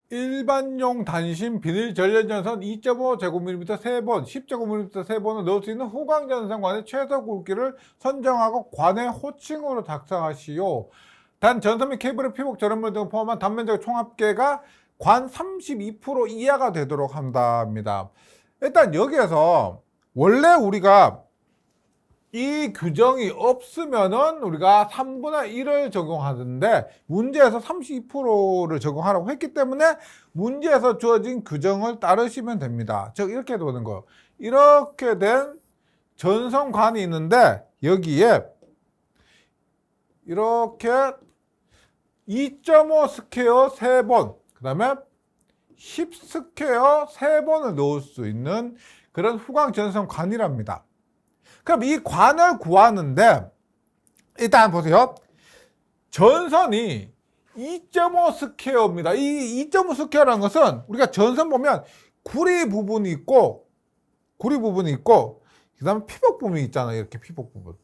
일반용 단심 비닐 전려전선 2.5제곱밀리미터 3번, 10제곱밀리미터 3번을 넣을 수 있는 후광전선관의 최소 굵기를 선정하고 관의 호칭으로 작성하시오. 단 전선 및 케이블의 피복 절연물 등을 포함한 단면적 총합계가 관 32% 이하가 되도록 한답니다. 일단 여기에서 원래 우리가 이 규정이 없으면은 우리가 3분의 1을 적용하는데 문제에서 32%를 적용하라고 했기 때문에 문제에서 주어진 규정을 따르시면 됩니다. 즉 이렇게 되는 거예요. 이렇게 된 전선관이 있는데 여기에 이렇게 2.5 스퀘어 3번, 그 다음에 10 스퀘어 3번을 넣을 수 있는 그런 후광 전선관이랍니다. 그럼 이 관을 구하는데 일단 보세요. 전선이 2.5 스퀘어입니다. 이 2.5 스퀘어라는 것은 우리가 전선 보면 구리 부분이 있고 그 다음에 피복 부분이 있잖아요. 이렇게 피복 부분.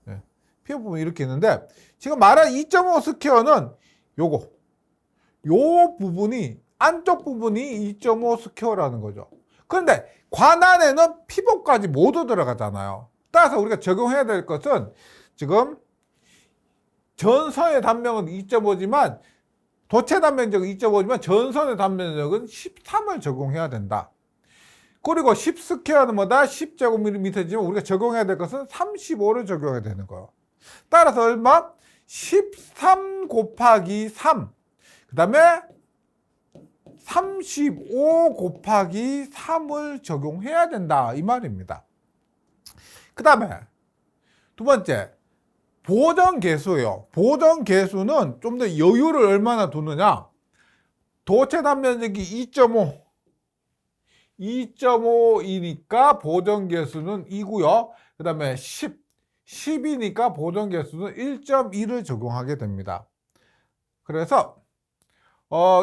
네. 피복 부분이 이렇게 있는데 지금 말한 2.5 스퀘어는 요 부분이 안쪽 부분이 2.5 스퀘어라는 거죠. 그런데 관 안에는 피복까지 모두 들어가잖아요. 따라서 우리가 적용해야 될 것은 지금 전선의 단면은 2.5지만 도체 단면적은 2.5지만 전선의 단면적은 13을 적용해야 된다. 그리고 10 스퀘어는 뭐다? 10제곱밀리미터지만 우리가 적용해야 될 것은 35를 적용해야 되는 거예요. 따라서 얼마? 13 곱하기 3. 그 다음에 35 곱하기 3을 적용해야 된다 이 말입니다. 그 다음에 두 번째 보정 개수예요. 보정 개수는 좀 더 여유를 얼마나 두느냐. 도체 단면적이 2.5이니까 보정 개수는 2고요. 그 다음에 10이니까 보정 개수는 1.2를 적용하게 됩니다. 그래서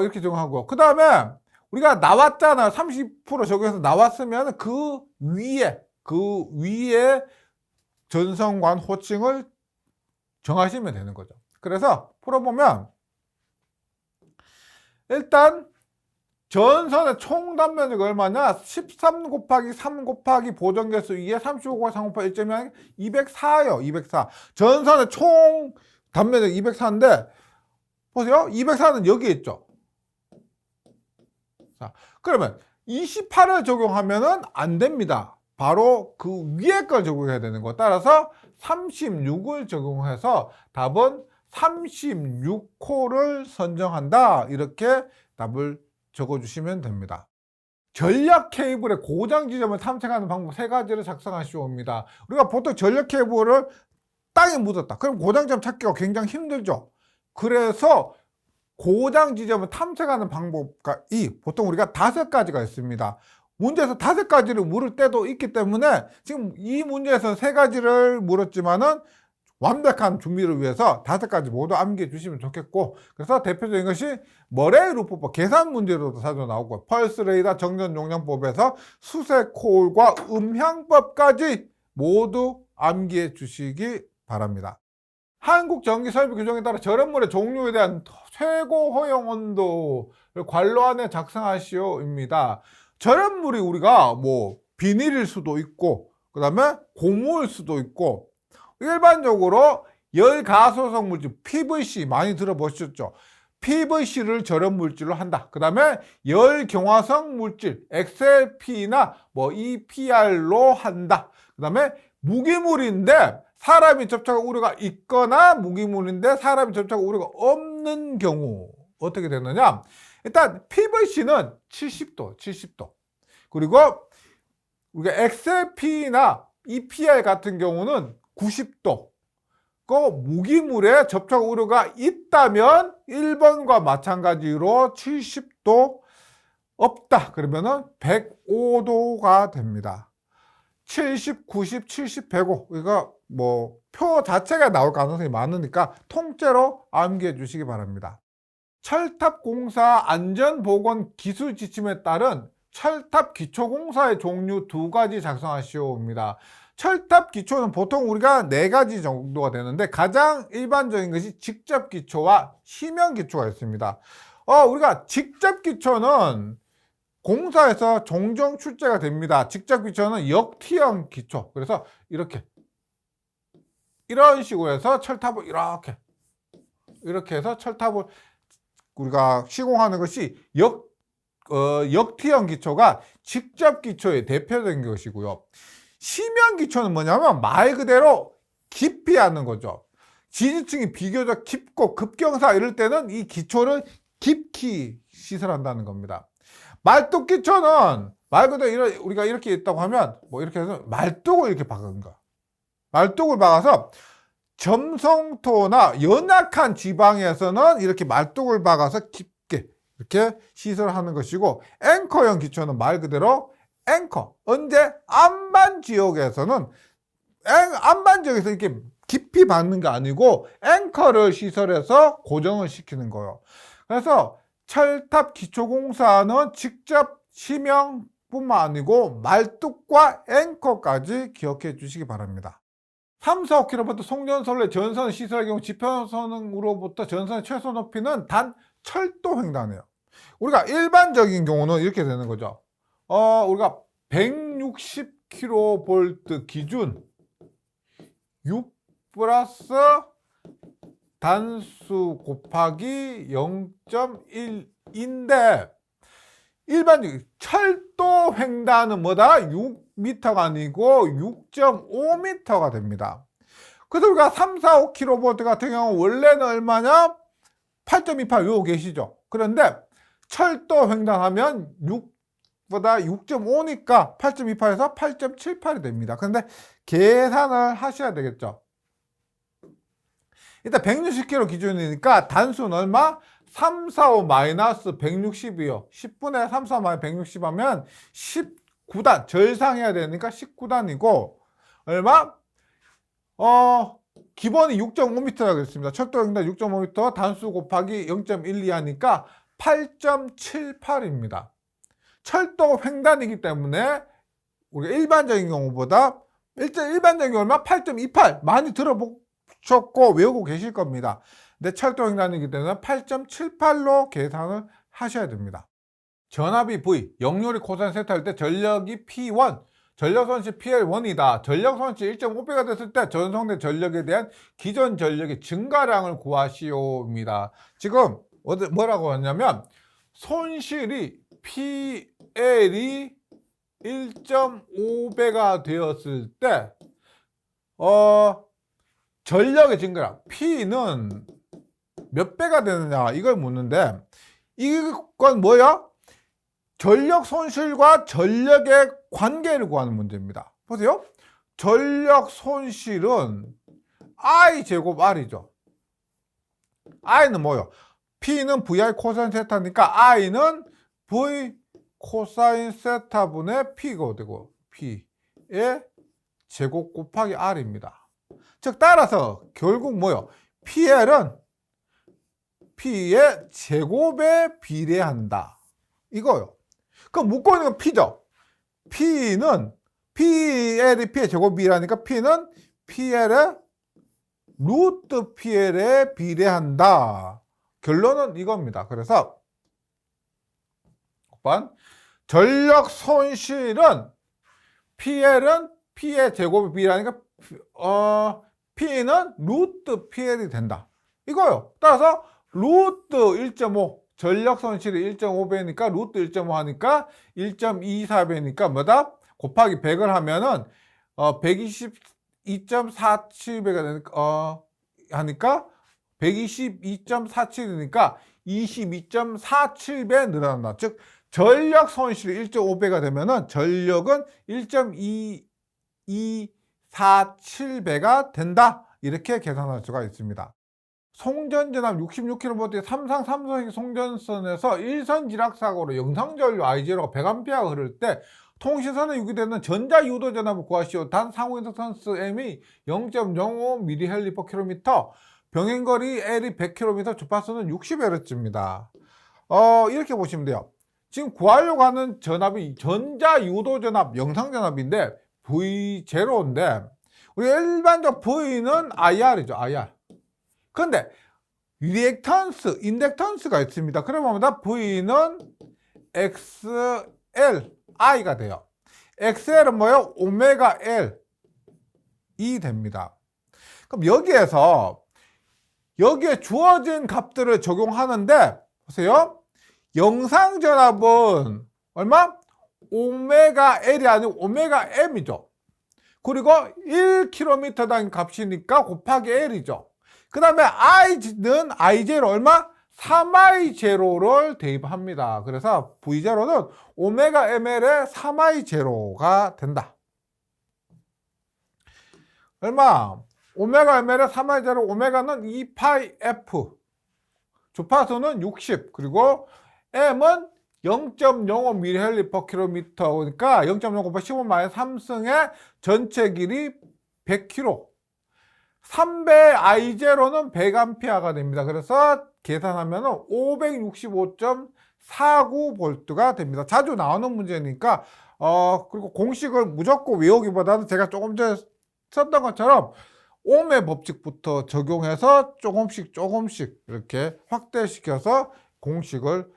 이렇게 적용하고 그 다음에 우리가 나왔잖아요. 30% 적용해서 나왔으면 그 위에 전선관 호칭을 정하시면 되는 거죠. 그래서 풀어보면 일단 전선의 총 단면적이 얼마냐? 13 곱하기 3 곱하기 보정개수 2에 35 곱하기 3 곱하기 1.2 204예요. 204. 전선의 총 단면적 204인데 보세요. 204는 여기 있죠. 자, 그러면 28을 적용하면은 안 됩니다. 바로 그 위에 걸 적용해야 되는 거. 따라서 36을 적용해서 답은 36호를 선정한다. 이렇게 답을 적어주시면 됩니다. 전력 케이블의 고장 지점을 탐색하는 방법 3가지를 작성하시옵니다. 우리가 보통 전력 케이블을 땅에 묻었다. 그럼 고장점 찾기가 굉장히 힘들죠. 그래서 고장 지점을 탐색하는 방법이 보통 우리가 5가지가 있습니다. 문제에서 5가지를 물을 때도 있기 때문에 지금 이 문제에서 3가지를 물었지만은 완벽한 준비를 위해서 5가지 모두 암기해 주시면 좋겠고, 그래서 대표적인 것이 머레이 루프법 계산 문제로도 자주 나오고 펄스 레이더 정전 용량법에서 수색 코일과 음향법까지 모두 암기해 주시기 바랍니다. 한국전기설비 규정에 따라 절연물의 종류에 대한 최고 허용 온도를 관로안에 작성하시오입니다. 절연물이 우리가 뭐 비닐일 수도 있고 그 다음에 고무일 수도 있고 일반적으로 열가소성 물질 PVC 많이 들어보셨죠? PVC를 절연물질로 한다. 그 다음에 열경화성 물질 XLP나 뭐 EPR로 한다. 그 다음에 무기물인데 사람이 접촉할 우려가 있거나 무기물인데 사람이 접촉할 우려가 없는 경우 어떻게 되느냐. 일단 PVC는 70도. 그리고 우리가 XLP나 EPR 같은 경우는 90도. 그 무기물에 접촉 우려가 있다면 1번과 마찬가지로 70도 없다. 그러면은 105도가 됩니다. 70, 90, 70, 105. 이거 뭐 표 자체가 나올 가능성이 많으니까 통째로 암기해 주시기 바랍니다. 철탑공사 안전보건 기술 지침에 따른 철탑 기초공사의 종류 2가지 작성하시오입니다. 철탑 기초는 보통 우리가 4가지 정도가 되는데 가장 일반적인 것이 직접 기초와 심연 기초가 있습니다. 우리가 직접 기초는 공사에서 종종 출제가 됩니다. 직접 기초는 역티형 기초. 그래서 이렇게 이런 식으로 해서 철탑을 이렇게 해서 철탑을 우리가 시공하는 것이 역티형 기초가 직접 기초의 대표적인 것이고요. 심형 기초는 뭐냐면 말 그대로 깊이 하는 거죠. 지지층이 비교적 깊고 급경사 이럴 때는 이 기초를 깊이 시설한다는 겁니다. 말뚝 기초는 말 그대로 우리가 이렇게 있다고 하면 뭐 이렇게 해서 말뚝을 이렇게 박은 거. 말뚝을 박아서 점성토나 연약한 지방에서는 이렇게 말뚝을 박아서 깊게 이렇게 시설하는 것이고, 앵커형 기초는 말 그대로 앵커. 언제 안반 지역에서는 안반 지역에서 이렇게 깊이 박는 게 아니고 앵커를 시설해서 고정을 시키는 거예요. 그래서 철탑 기초공사는 직접 심형뿐만 아니고 말뚝과 앵커까지 기억해 주시기 바랍니다. 3, 4, 5km 송전선의 전선 시설의 경우 지평선으로부터 전선의 최소 높이는 단 철도 횡단이에요. 우리가 일반적인 경우는 이렇게 되는 거죠. 우리가 160kV 기준 6 플러스 단수 곱하기 0.1인데 일반적인 철도 횡단은 뭐다? 6m가 아니고 6.5m가 됩니다. 그래서 우리가 3, 4, 5kV 같은 경우 원래는 얼마냐? 8.28 외우고 계시죠? 그런데 철도 횡단하면 6보다 6.5니까 8.28에서 8.78이 됩니다. 그런데 계산을 하셔야 되겠죠? 일단 160km 기준이니까 단수는 얼마? 3, 4, 5 마이너스 160이요. 10분의 3, 4 마이너스 160 하면 19단. 절상해야 되니까 19단이고, 얼마? 기본이 6.5m라고 했습니다. 철도 횡단 6.5m, 단수 곱하기 0.12 하니까 8.78입니다. 철도 횡단이기 때문에 우리가 일반적인 경우보다 일반적인 경우 얼마? 8.28. 많이 들어보셨고 외우고 계실 겁니다. 근데 철도 횡단이기 때문에 8.78로 계산을 하셔야 됩니다. 전압이 V, 역률이 코사인 세타 할 때 전력이 P1, 전력손실 PL1이다. 전력손실 1.5배가 됐을 때 전송된 전력에 대한 기존 전력의 증가량을 구하시오입니다. 지금 뭐라고 하냐면 손실이 PL이 1.5배가 되었을 때 전력의 증가량 P는 몇 배가 되느냐 이걸 묻는데, 이건 뭐야? 전력 손실과 전력의 관계를 구하는 문제입니다. 보세요. 전력 손실은 I 제곱 R이죠. I는 뭐요? P는 VI 코사인 세타니까 I는 V 코사인 세타분의 P가 되고 P의 제곱 곱하기 R입니다. 즉 따라서 결국 뭐요? PL은 P의 제곱에 비례한다. 이거요. 그럼 묻고 있는 건 P죠. P는 PL이 P의 제곱이라니까 P는 PL의 루트 PL에 비례한다. 결론은 이겁니다. 그래서 6번 전력 손실은 PL은 P의 제곱에 비례하니까 P는 루트 PL이 된다. 이거요. 따라서 루트 1.5 전력 손실이 1.5배니까 루트 1.5 하니까 1.24배니까 뭐다? 곱하기 100을 하면은 122.47배가 하니까 122.47이니까 22.47배 늘어난다. 즉 전력 손실이 1.5배가 되면은 전력은 1.2247배가 된다. 이렇게 계산할 수가 있습니다. 송전전압 66kV 삼상 삼성의 송전선에서 1선 지락사고로 영상전류 I0가 100A가 흐를 때 통신선에 유기되는 전자유도전압을 구하시오. 단 상호인덕션스 M이 0.05mH/km, 병행거리 L이 100km, 주파수는 60Hz입니다. 이렇게 보시면 돼요. 지금 구하려고 하는 전압이 전자유도전압, 영상전압인데 V0인데 우리 일반적 V는 IR이죠. IR. 그런데 리액턴스, 인덕턴스가 있습니다. 그러면 V는 XLI가 돼요. XL은 뭐예요? 오메가 L이 됩니다. 그럼 여기에 주어진 값들을 적용하는데 보세요. 영상전압은 얼마? 오메가 L이 아니고 오메가 M이죠. 그리고 1km당 값이니까 곱하기 L이죠. 그 다음에 I는 I0 얼마? 3I0를 대입합니다. 그래서 V0는 오메가 ML의 3I0가 된다. 얼마? 오메가 ML의 3I0, 오메가는 2파이 주파수는 60, 그리고 M은 0.05mH/km, 그러니까 0.05 15-3승의 전체 길이 100km. 3배 I0는 100A가 됩니다. 그래서 계산하면 565.49V가 됩니다. 자주 나오는 문제니까 그리고 공식을 무조건 외우기보다는 제가 조금 전에 썼던 것처럼 옴의 법칙부터 적용해서 조금씩 이렇게 확대시켜서 공식을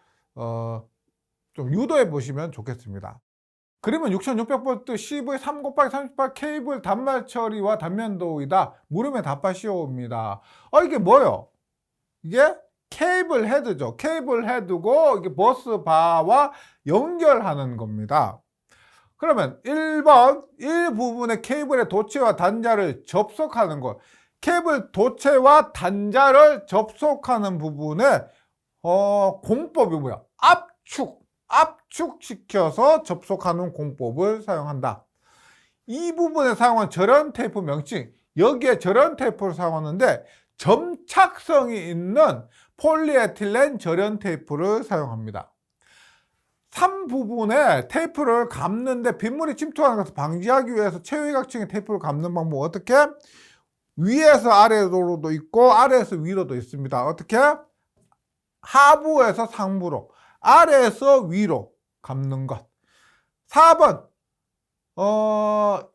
좀 유도해 보시면 좋겠습니다. 그러면 6600V CV 3 곱하기 38 케이블 단말 처리와 단면도이다. 물음에 답하시오입니다. 이게 뭐예요? 이게 케이블 헤드죠. 케이블 헤드고 이게 버스 바와 연결하는 겁니다. 그러면 1번 일부분의 케이블의 도체와 단자를 접속하는 것. 케이블 도체와 단자를 접속하는 부분에 공법이 뭐야? 압축시켜서 접속하는 공법을 사용한다. 이 부분에 사용한 절연 테이프 명칭, 여기에 절연 테이프를 사용하는데 점착성이 있는 폴리에틸렌 절연 테이프를 사용합니다. 3부분에 테이프를 감는데 빗물이 침투하는 것을 방지하기 위해서 최외곽층의 테이프를 감는 방법 어떻게? 위에서 아래로도 있고 아래에서 위로도 있습니다. 어떻게? 하부에서 상부로, 아래에서 위로 감는 것. 4번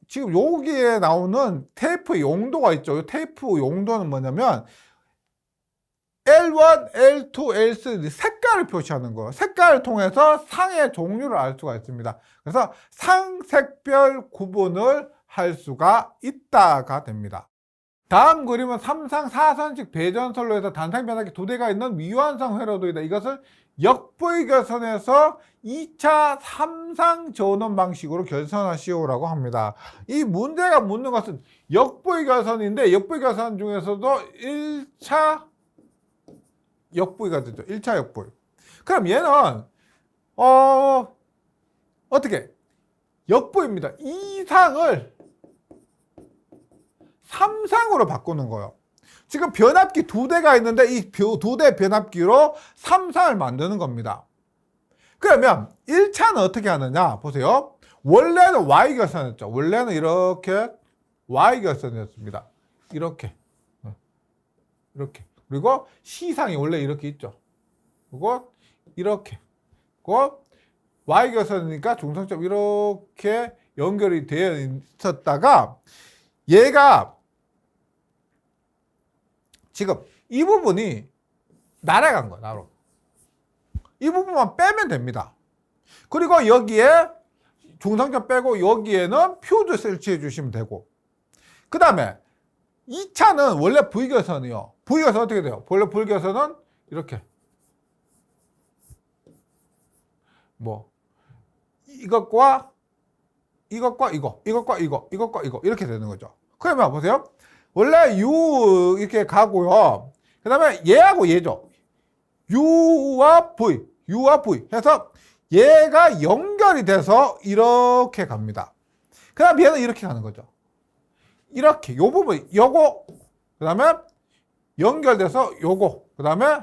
지금 여기에 나오는 테이프 용도가 있죠. 테이프 용도는 뭐냐면 L1, L2, L3 색깔을 표시하는 거예요. 색깔을 통해서 상의 종류를 알 수가 있습니다. 그래서 상색별 구분을 할 수가 있다가 됩니다. 다음 그림은 3상 4선식 배전선로에서 단상 변압기 2대가 있는 미완성 회로도이다. 이것을 역부의결선에서 2차 3상 전원 방식으로 결선하시오라고 합니다. 이 문제가 묻는 것은 역부의결선인데 역부의결선 중에서도 1차 역부의가 되죠. 1차 역부의. 그럼 얘는 어떻게? 역부의입니다. 2상을 3상으로 바꾸는 거예요. 지금 변압기 2대가 있는데 이 2대 변압기로 3상을 만드는 겁니다. 그러면 1차는 어떻게 하느냐 보세요. 원래는 Y결선이었죠. 원래는 이렇게 Y결선이었습니다. 이렇게 그리고 C상이 원래 이렇게 있죠. 그리고 이렇게 그리고 Y결선이니까 중성점 이렇게 연결이 되어 있었다가 얘가 지금 이 부분이 날아간 거야, 나로. 이 부분만 빼면 됩니다. 그리고 여기에 중성점 빼고 여기에는 퓨즈 설치해 주시면 되고. 그 다음에 2차는 원래 V결선이요. V결선 어떻게 돼요? 원래 V결선은 이렇게. 이것과 이거 이렇게 되는 거죠. 그러면 보세요. 원래 U 이렇게 가고요. 그 다음에 얘하고 얘죠. U와 V 해서 얘가 연결이 돼서 이렇게 갑니다. 그 다음에 얘는 이렇게 가는 거죠. 이렇게 요 부분 요거 그 다음에 연결돼서 요거 그 다음에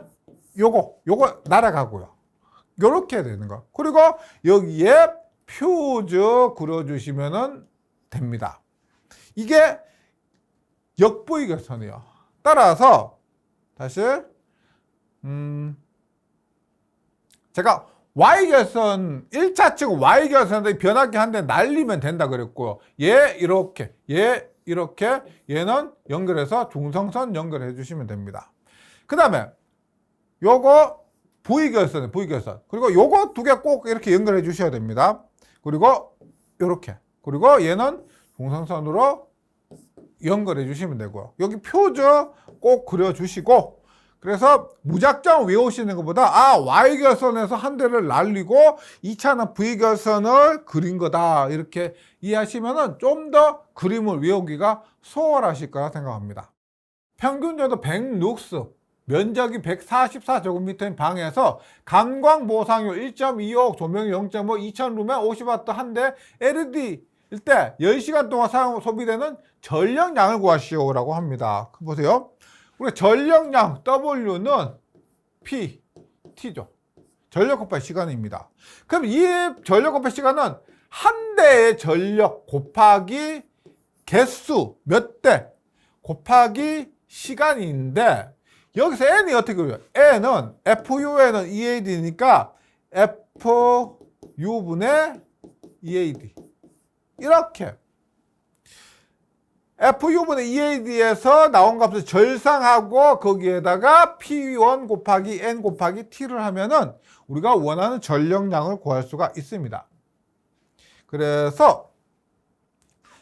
요거 날아가고요. 요렇게 되는 거. 그리고 여기에 퓨즈 그려주시면 됩니다. 이게 역부의결선이요. 따라서 다시 제가 Y결선 1차 측 Y결선의 변압기 한 대 날리면 된다 그랬고요. 얘 이렇게 얘는 연결해서 중성선 연결해 주시면 됩니다. 그 다음에 요거 V결선, V결선. 그리고 요거 두 개 꼭 이렇게 연결해 주셔야 됩니다. 그리고 요렇게. 그리고 얘는 동상선으로 연결해 주시면 되고요. 여기 표저 꼭 그려 주시고, 그래서 무작정 외우시는 것보다 Y결선에서 한 대를 날리고 2차는 V결선을 그린 거다 이렇게 이해하시면 좀 더 그림을 외우기가 수월하실 거라 생각합니다. 평균적으로 100룩스, 면적이 144제곱미터인 방에서 감광 보상률 1.25, 조명 0.5, 2000루멘 50W 한 대 LED일 때 10시간 동안 소비되는 전력량을 구하시오라고 합니다. 보세요. 우리 전력량 W는 P, T죠. 전력 곱하기 시간입니다. 그럼 이 전력 곱하기 시간은 한 대의 전력 곱하기 개수 몇 대 곱하기 시간인데, 여기서 N이 어떻게 그려요? N은 FU에는 EAD니까 FU분의 EAD. 이렇게. FU분의 EAD에서 나온 값을 절상하고 거기에다가 P1 곱하기 N 곱하기 T를 하면은 우리가 원하는 전력량을 구할 수가 있습니다. 그래서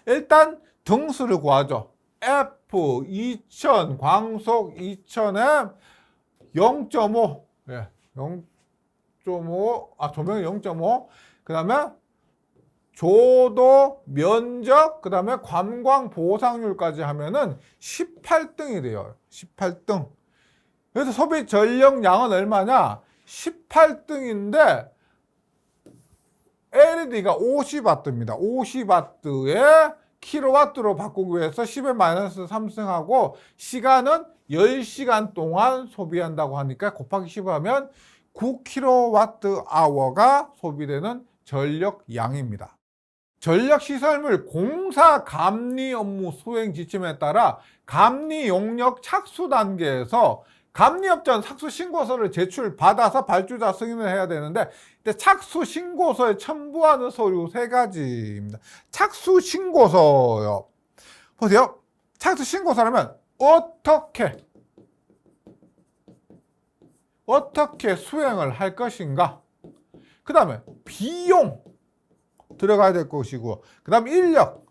일단 등수를 구하죠. F 2000, 광속 2000에 0.5, 예, 0.5, 조명이 0.5, 그 다음에 조도, 면적, 그 다음에 관광 보상률까지 하면은 18등이 돼요. 18등. 그래서 소비 전력량은 얼마냐? 18등인데 LED가 50W입니다. 50W에 킬로와트로 바꾸기 위해서 10의 마이너스 3승하고 시간은 10시간 동안 소비한다고 하니까 곱하기 10을 하면 9kWh가 소비되는 전력량입니다. 전력시설물 공사 감리 업무 수행 지침에 따라 감리 용역 착수 단계에서 감리업자는 착수신고서를 제출받아서 발주자 승인을 해야 되는데, 착수신고서에 첨부하는 서류 3가지입니다. 착수신고서요. 보세요. 착수신고서라면 어떻게 수행을 할 것인가? 그 다음에 비용 들어가야 될 것이고, 그 다음에 인력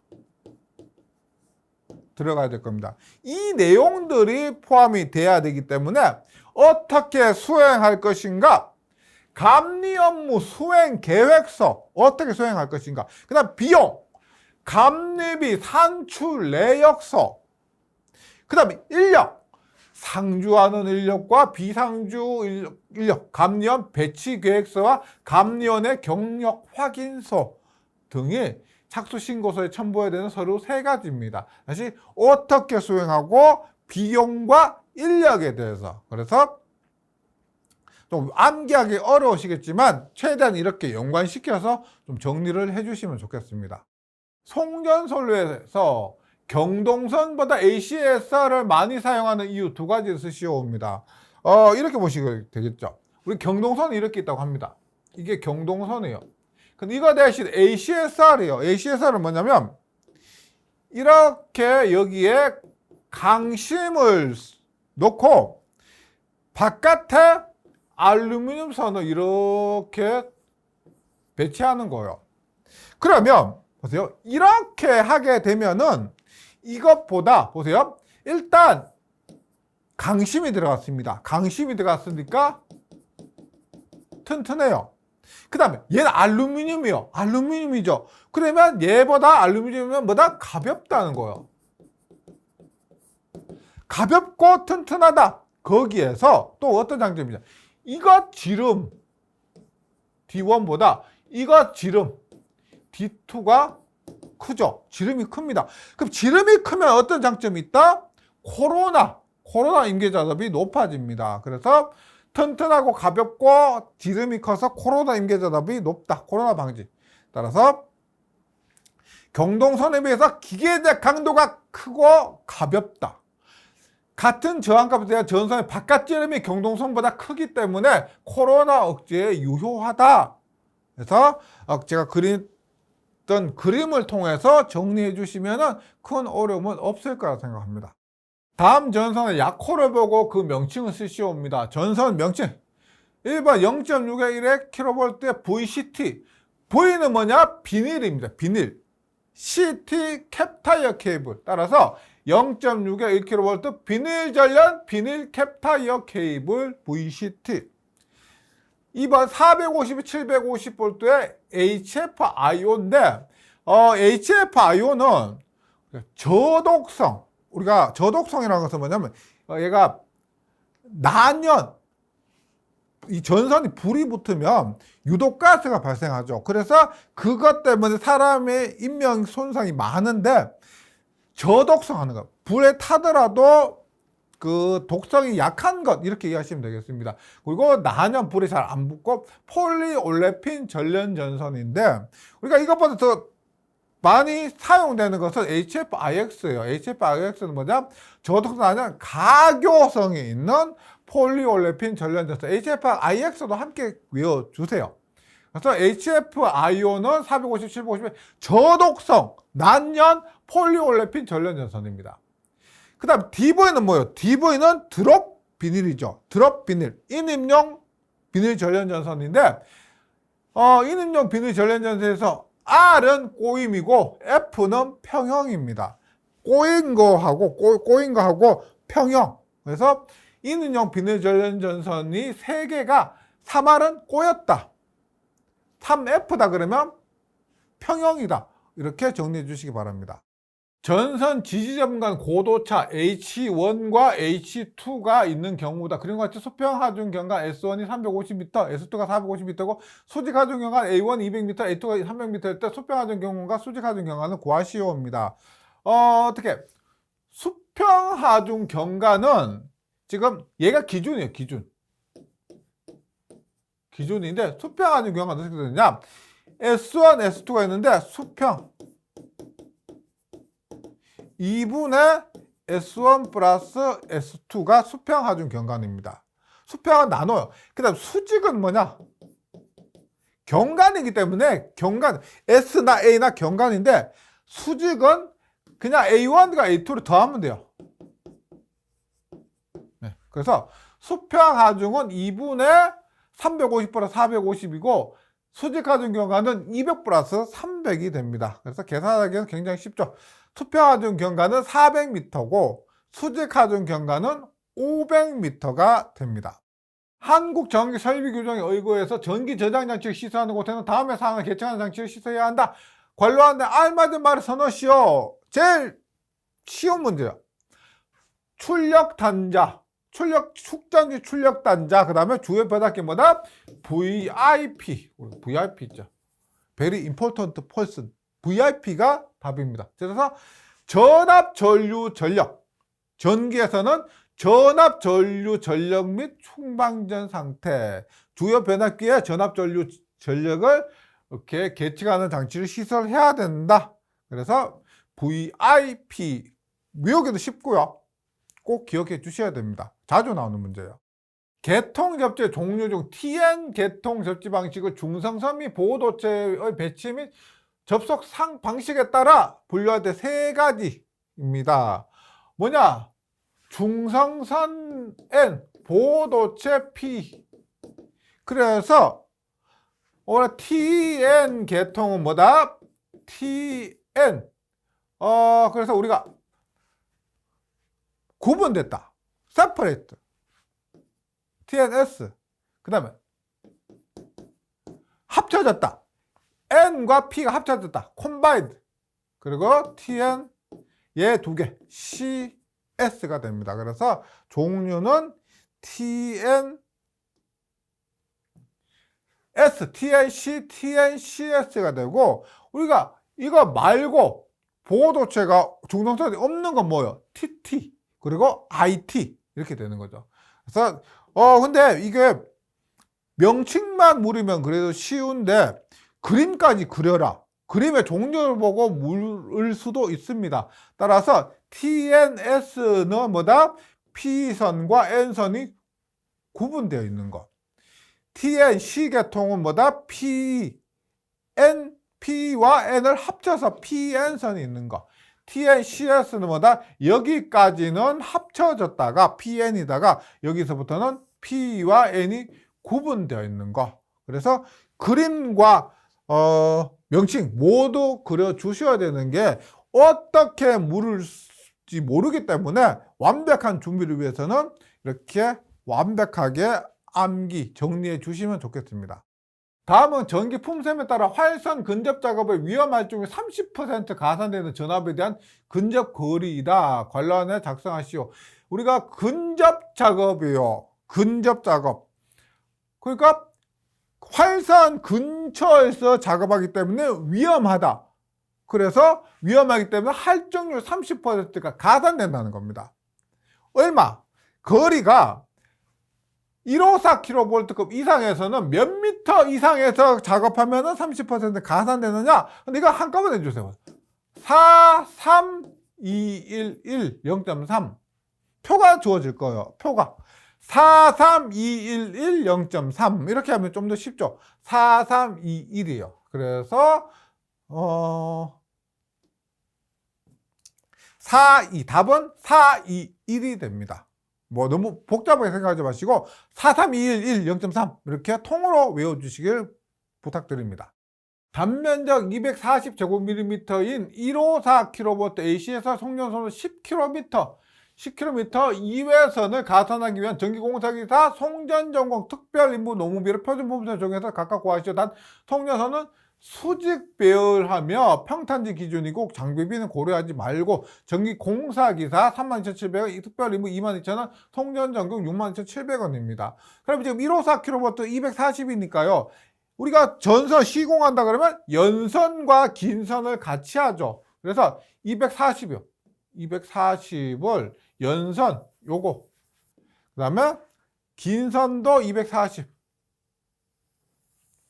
들어가야 될 겁니다. 이 내용들이 포함이 돼야 되기 때문에 어떻게 수행할 것인가, 감리 업무 수행 계획서 어떻게 수행할 것인가, 그 다음 비용, 감리비 산출 내역서, 그 다음에 인력, 상주하는 인력과 비상주 인력, 감리원 배치 계획서와 감리원의 경력 확인서 등이 착수신고서에 첨부해야 되는 서류 3가지입니다. 다시 어떻게 수행하고 비용과 인력에 대해서. 그래서 좀 암기하기 어려우시겠지만 최대한 이렇게 연관시켜서 좀 정리를 해주시면 좋겠습니다. 송전선로에서 경동선보다 ACSR을 많이 사용하는 이유 2가지를 쓰시옵니다. 이렇게 보시면 되겠죠. 우리 경동선이 이렇게 있다고 합니다. 이게 경동선이에요. 근데 이거 대신 ACSR이에요. ACSR은 뭐냐면 이렇게 여기에 강심을 놓고 바깥에 알루미늄 선을 이렇게 배치하는 거예요. 그러면 보세요. 이렇게 하게 되면은 이것보다 보세요. 일단 강심이 들어갔습니다. 강심이 들어갔으니까 튼튼해요. 그 다음에 얘는 알루미늄이요. 알루미늄이죠. 그러면 얘보다 알루미늄은 뭐다? 가볍다는 거예요. 가볍고 튼튼하다. 거기에서 또 어떤 장점이냐. 이거 지름 D1보다 이거 지름 D2가 크죠. 지름이 큽니다. 그럼 지름이 크면 어떤 장점이 있다? 코로나 임계자답이 높아집니다. 그래서 튼튼하고 가볍고 지름이 커서 코로나 임계자답이 높다. 코로나 방지. 따라서 경동선에 비해서 기계적 강도가 크고 가볍다. 같은 저항값에 대한 전선의 바깥 지름이 경동선보다 크기 때문에 코로나 억제에 유효하다. 그래서 제가 그렸던 그림을 통해서 정리해 주시면 큰 어려움은 없을 거라 생각합니다. 다음 전선의 약호를 보고 그 명칭을 쓰시옵니다. 전선 명칭 1번 0.6의 1kV VCT. V는 뭐냐? 비닐입니다. 비닐. CT 캡타이어 케이블. 따라서 0.6의 1kV 비닐 전련 비닐 캡타이어 케이블 VCT. 2번 450, 750V의 HF-IO인데 HF-IO는 저독성. 우리가 저독성이라는 것은 뭐냐면 얘가 난연, 이 전선이 불이 붙으면 유독가스가 발생하죠. 그래서 그것 때문에 사람의 인명 손상이 많은데 저독성 하는 것, 불에 타더라도 그 독성이 약한 것 이렇게 이해하시면 되겠습니다. 그리고 난연, 불이 잘 안 붙고 폴리올레핀 전련 전선인데 우리가 이것보다 더 많이 사용되는 것은 HF-IX예요. HF-IX는 뭐냐? 저독성 아니라 가교성이 있는 폴리올레핀 전련 전선. HF-IX도 함께 외워주세요. 그래서 HF-IO는 450, 750의 저독성, 난연, 폴리올레핀 전련 전선입니다. 그 다음 DV는 뭐예요? DV는 드롭 비닐이죠. 드롭 비닐. 인입용 비닐 전련 전선인데 인입용 비닐 전련 전선에서 R은 꼬임이고 F는 평형입니다. 꼬인 거하고 평형. 그래서 인입용 비닐 전련 전선이 3개가 3R은 꼬였다. 3F다 그러면 평형이다. 이렇게 정리해 주시기 바랍니다. 전선 지지점 간 고도차 H1과 H2가 있는 경우다. 그리고 같이 수평 하중 경관 S1이 350m, S2가 450m고 수직 하중 경관 A1 200m, A2가 300m일 때 수평 하중 경관과 수직 하중 경관은 구하시오입니다. 어떻게? 수평 하중 경관은 지금 얘가 기준이에요. 기준인데 수평 하중 경관은 어떻게 되느냐? S1, S2가 있는데 수평 2분의 S1 플러스 S2가 수평 하중 경관입니다. 수평은 나눠요. 그 다음 수직은 뭐냐? 경관이기 때문에 경관, S나 A나 경관인데 수직은 그냥 A1과 A2를 더하면 돼요. 네, 그래서 수평 하중은 2분의 350 플러스 450이고 수직 하중 경관은 200 플러스 300이 됩니다. 그래서 계산하기는 굉장히 쉽죠. 수평 하중 경관은 400m고 수직 하중 경관은 500m가 됩니다. 한국전기설비규정에 의거해서 전기 저장 장치를 시사하는 곳에는 다음의 사항을 개측하는 장치를 시사해야 한다. 관로하는데 알맞은 말을 선호시오. 제일 쉬운 문제야. 출력 단자, 축전지 출력 단자, 그 다음에 주요 변압기 뭐다? VIP 있죠. Very important person. VIP가 답입니다. 그래서 전압, 전류, 전력. 전기에서는 전압, 전류, 전력 및 충방전 상태. 주요 변압기에 전압, 전류, 전력을 이렇게 계측하는 장치를 시설해야 된다. 그래서 VIP 외우기도 쉽고요. 꼭 기억해 주셔야 됩니다. 자주 나오는 문제예요. 개통접지 종류 중 TN 개통접지 방식을 중성선 및 보호도체의 배치 및 접속 방식에 따라 분류할 때 3가지입니다. 뭐냐? 중성선 N, 보호도체 P. 그래서 TN 계통은 뭐다? TN. 그래서 우리가 구분됐다. separate. TNS. 그 다음에 합쳐졌다. N과 P가 합쳐졌다. combined. 그리고 TN 얘 2개 CS가 됩니다. 그래서 종류는 TN S, TNC, TNCS가 되고 우리가 이거 말고 보호도체가 중성선이 없는 건 뭐예요? TT 그리고 IT 이렇게 되는 거죠. 그래서 근데 이게 명칭만 물으면 그래도 쉬운데 그림까지 그려라. 그림의 종류를 보고 물을 수도 있습니다. 따라서 TNS는 뭐다? P선과 N선이 구분되어 있는 것. TNC 계통은 뭐다? P와 N을 합쳐서 PN선이 있는 것. Tn, CS는 뭐다? 여기까지는 합쳐졌다가 PN이다가 여기서부터는 P와 N이 구분되어 있는 거. 그래서 그림과 명칭 모두 그려주셔야 되는 게 어떻게 물을지 모르기 때문에 완벽한 준비를 위해서는 이렇게 완벽하게 암기 정리해 주시면 좋겠습니다. 다음은 전기 품셈에 따라 활선 근접 작업의 위험할 중에 30% 가산되는 전압에 대한 근접 거리이다. 관련해 작성하시오. 우리가 근접 작업이요. 근접 작업. 그러니까 활선 근처에서 작업하기 때문에 위험하다. 그래서 위험하기 때문에 할정률 30%가 가산된다는 겁니다. 얼마? 거리가 154kV급 이상에서는 몇 미터 이상에서 작업하면 30% 가산되느냐? 근데 이거 한꺼번에 해주세요. 4, 3, 2, 1, 1, 0.3 표가 주어질 거예요. 표가 4, 3, 2, 1, 1, 0.3 이렇게 하면 좀 더 쉽죠. 4, 3, 2, 1이에요. 그래서 4, 2 답은 4, 2, 1이 됩니다. 뭐 너무 복잡하게 생각하지 마시고 4, 3, 2, 1, 1, 0.3 이렇게 통으로 외워주시길 부탁드립니다. 단면적 240제곱밀리미터인 154kV AC에서 송전선을 10km 이외선을 가산하기 위한 전기공사기사 송전전공 특별임무 노무비를 표준품질 적용해서 각각 구하시오. 단 송전선은 수직 배열하며 평탄지 기준이고 장비비는 고려하지 말고 전기공사기사 32,700원, 특별임무 22,000원, 송전전공 62,700원입니다. 그럼 지금 154kV 240이니까요. 우리가 전선 시공한다 그러면 연선과 긴선을 같이 하죠. 그래서 240이요. 240을 연선 요거 그 다음에 긴선도 240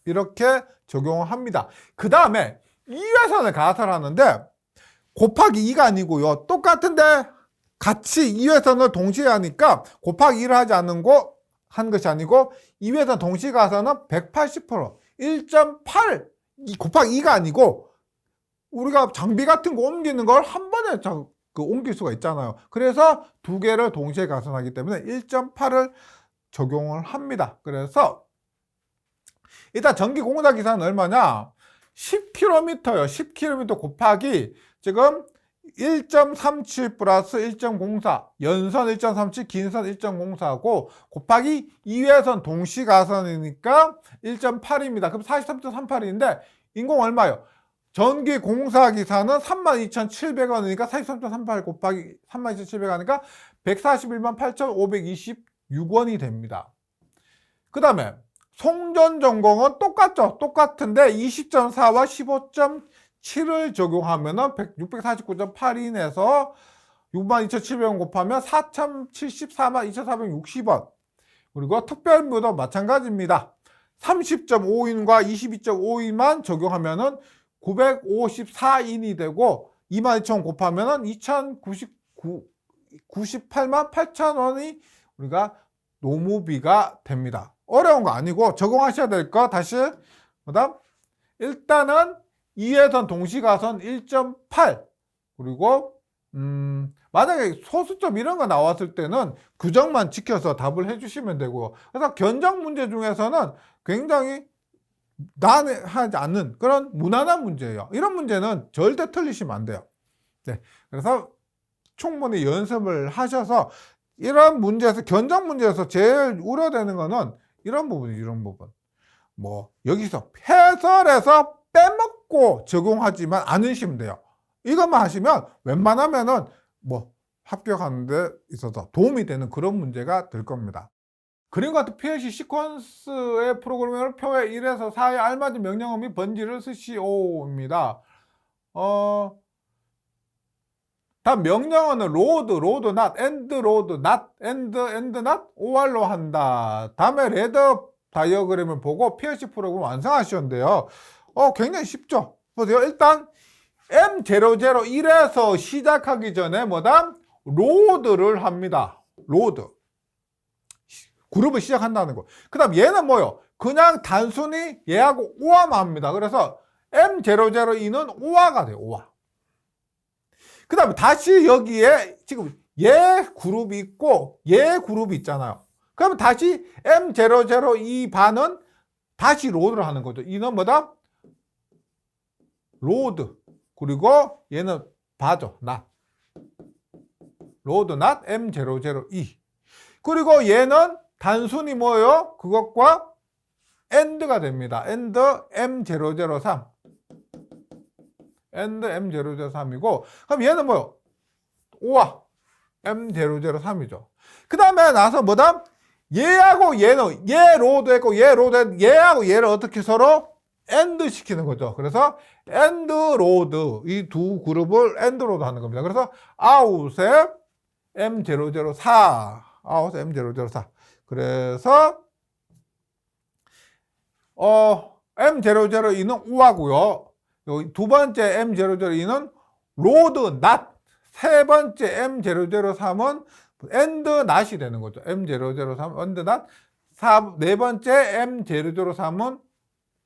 이렇게 적용을 합니다. 그 다음에 2회선을 가산하는데 곱하기 2가 아니고요. 똑같은데 같이 2회선을 동시에 하니까 곱하기 2를 하지 않는 거 한 것이 아니고 2회선 동시 가산은 180% 1.8 곱하기 2가 아니고 우리가 장비 같은 거 옮기는 걸 한 번에 옮길 수가 있잖아요. 그래서 두 개를 동시에 가산하기 때문에 1.8을 적용을 합니다. 그래서 일단 전기공사기사는 얼마냐? 10km요. 10km 곱하기 지금 1.37 플러스 1.04 연선 1.37 긴선 1.04고 곱하기 2회선 동시가선이니까 1.8입니다. 그럼 43.38인데 인공 얼마요? 전기공사기사는 32,700원이니까 43.38 곱하기 32,700 하니까 141만 8,526원이 됩니다. 그 다음에 송전전공은 똑같죠. 똑같은데 20.4와 15.7을 적용하면 649.8인에서 62,700원 곱하면 4,074만 2,460원. 그리고 특별임무도 마찬가지입니다. 30.5인과 22.5인만 적용하면은 954인이 되고 22,000원 곱하면은 2,098만 8,000원이 우리가 노무비가 됩니다. 어려운 거 아니고 적용하셔야 될 거 다시 그다음 일단은 2회선 동시가선 1.8 그리고 만약에 소수점 이런 거 나왔을 때는 규정만 지켜서 답을 해주시면 되고요. 그래서 견적 문제 중에서는 굉장히 난해하지 않는 그런 무난한 문제예요. 이런 문제는 절대 틀리시면 안 돼요. 네, 그래서 충분히 연습을 하셔서 이런 문제에서 견적 문제에서 제일 우려되는 거는 이런 부분이죠. 이런 부분. 뭐 여기서 해설에서 빼먹고 적용하지만 않으시면 돼요. 이것만 하시면 웬만하면은 뭐 합격하는 데 있어서 도움이 되는 그런 문제가 될 겁니다. 그림과 같은 PLC 시퀀스의 프로그래밍을 표에 1에서 4에 알맞은 명령어 및 번지를 쓰시오입니다. 다음 명령어는 load, load not, end load not, end not, OR로 한다. 다음에 레더 다이어그램을 보고 PLC 프로그램을 완성하시는데요. 굉장히 쉽죠. 보세요. 일단 M001에서 시작하기 전에 뭐다? 로드를 합니다. 로드. 그룹을 시작한다는 거. 그 다음 얘는 뭐요? 그냥 단순히 얘하고 오화만 합니다. 그래서 M002는 오화가 돼요. 오화. 그 다음에 다시 여기에 지금 얘 그룹이 있고 얘 그룹이 있잖아요. 그러면 다시 M002 반은 다시 로드를 하는 거죠. 이는 뭐다? 로드. 그리고 얘는 바죠. 낫. 로드 낫 M002. 그리고 얘는 단순히 뭐예요? 그것과 AND가 됩니다. AND M003. AND M003이고, 그럼 얘는 뭐요? 오와 M003이죠. 그 다음에 나서 뭐다? 얘하고 얘는, 얘 로드 했고, 얘 로드 했고, 얘하고 얘를 어떻게 서로 AND 시키는 거죠. 그래서 AND 로드, 이 두 그룹을 AND 로드 하는 겁니다. 그래서 아웃에 M004, 아웃 M004. 그래서 M002는 우하고요. 여기 두 번째 M002는 로드 낫. 세 번째 M003은 엔드 낫이 되는 거죠. M003 엔드 낫. 네 번째 M003은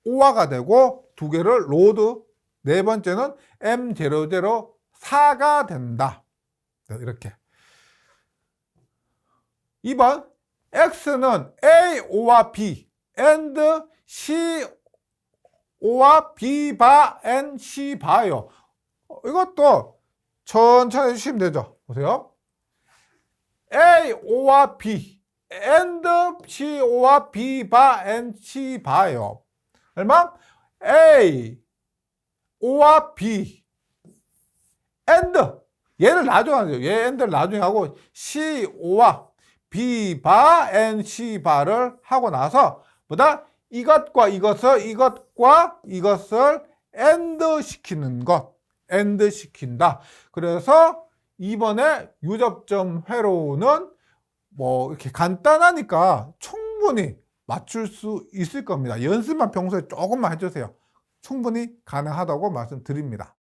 우하가 되고 두 개를 로드. 네 번째는 M004가 된다. 이렇게. 2번 X는 A, O와 B, and C, O와 B 바, and C 바요. 이것도 천천히 해주시면 되죠. 보세요. A, O와 B, and C, O와 B 바, and C 바요. 얼마? A, O와 B, and 얘를 나중에 하죠. 얘 and를 나중에 하고 C, O와 B 바, N, C 바를 하고 나서 뭐다? 이것과 이것을 AND 시키는 것. AND 시킨다. 그래서 이번에 유접점 회로는 뭐 이렇게 간단하니까 충분히 맞출 수 있을 겁니다. 연습만 평소에 조금만 해주세요. 충분히 가능하다고 말씀드립니다.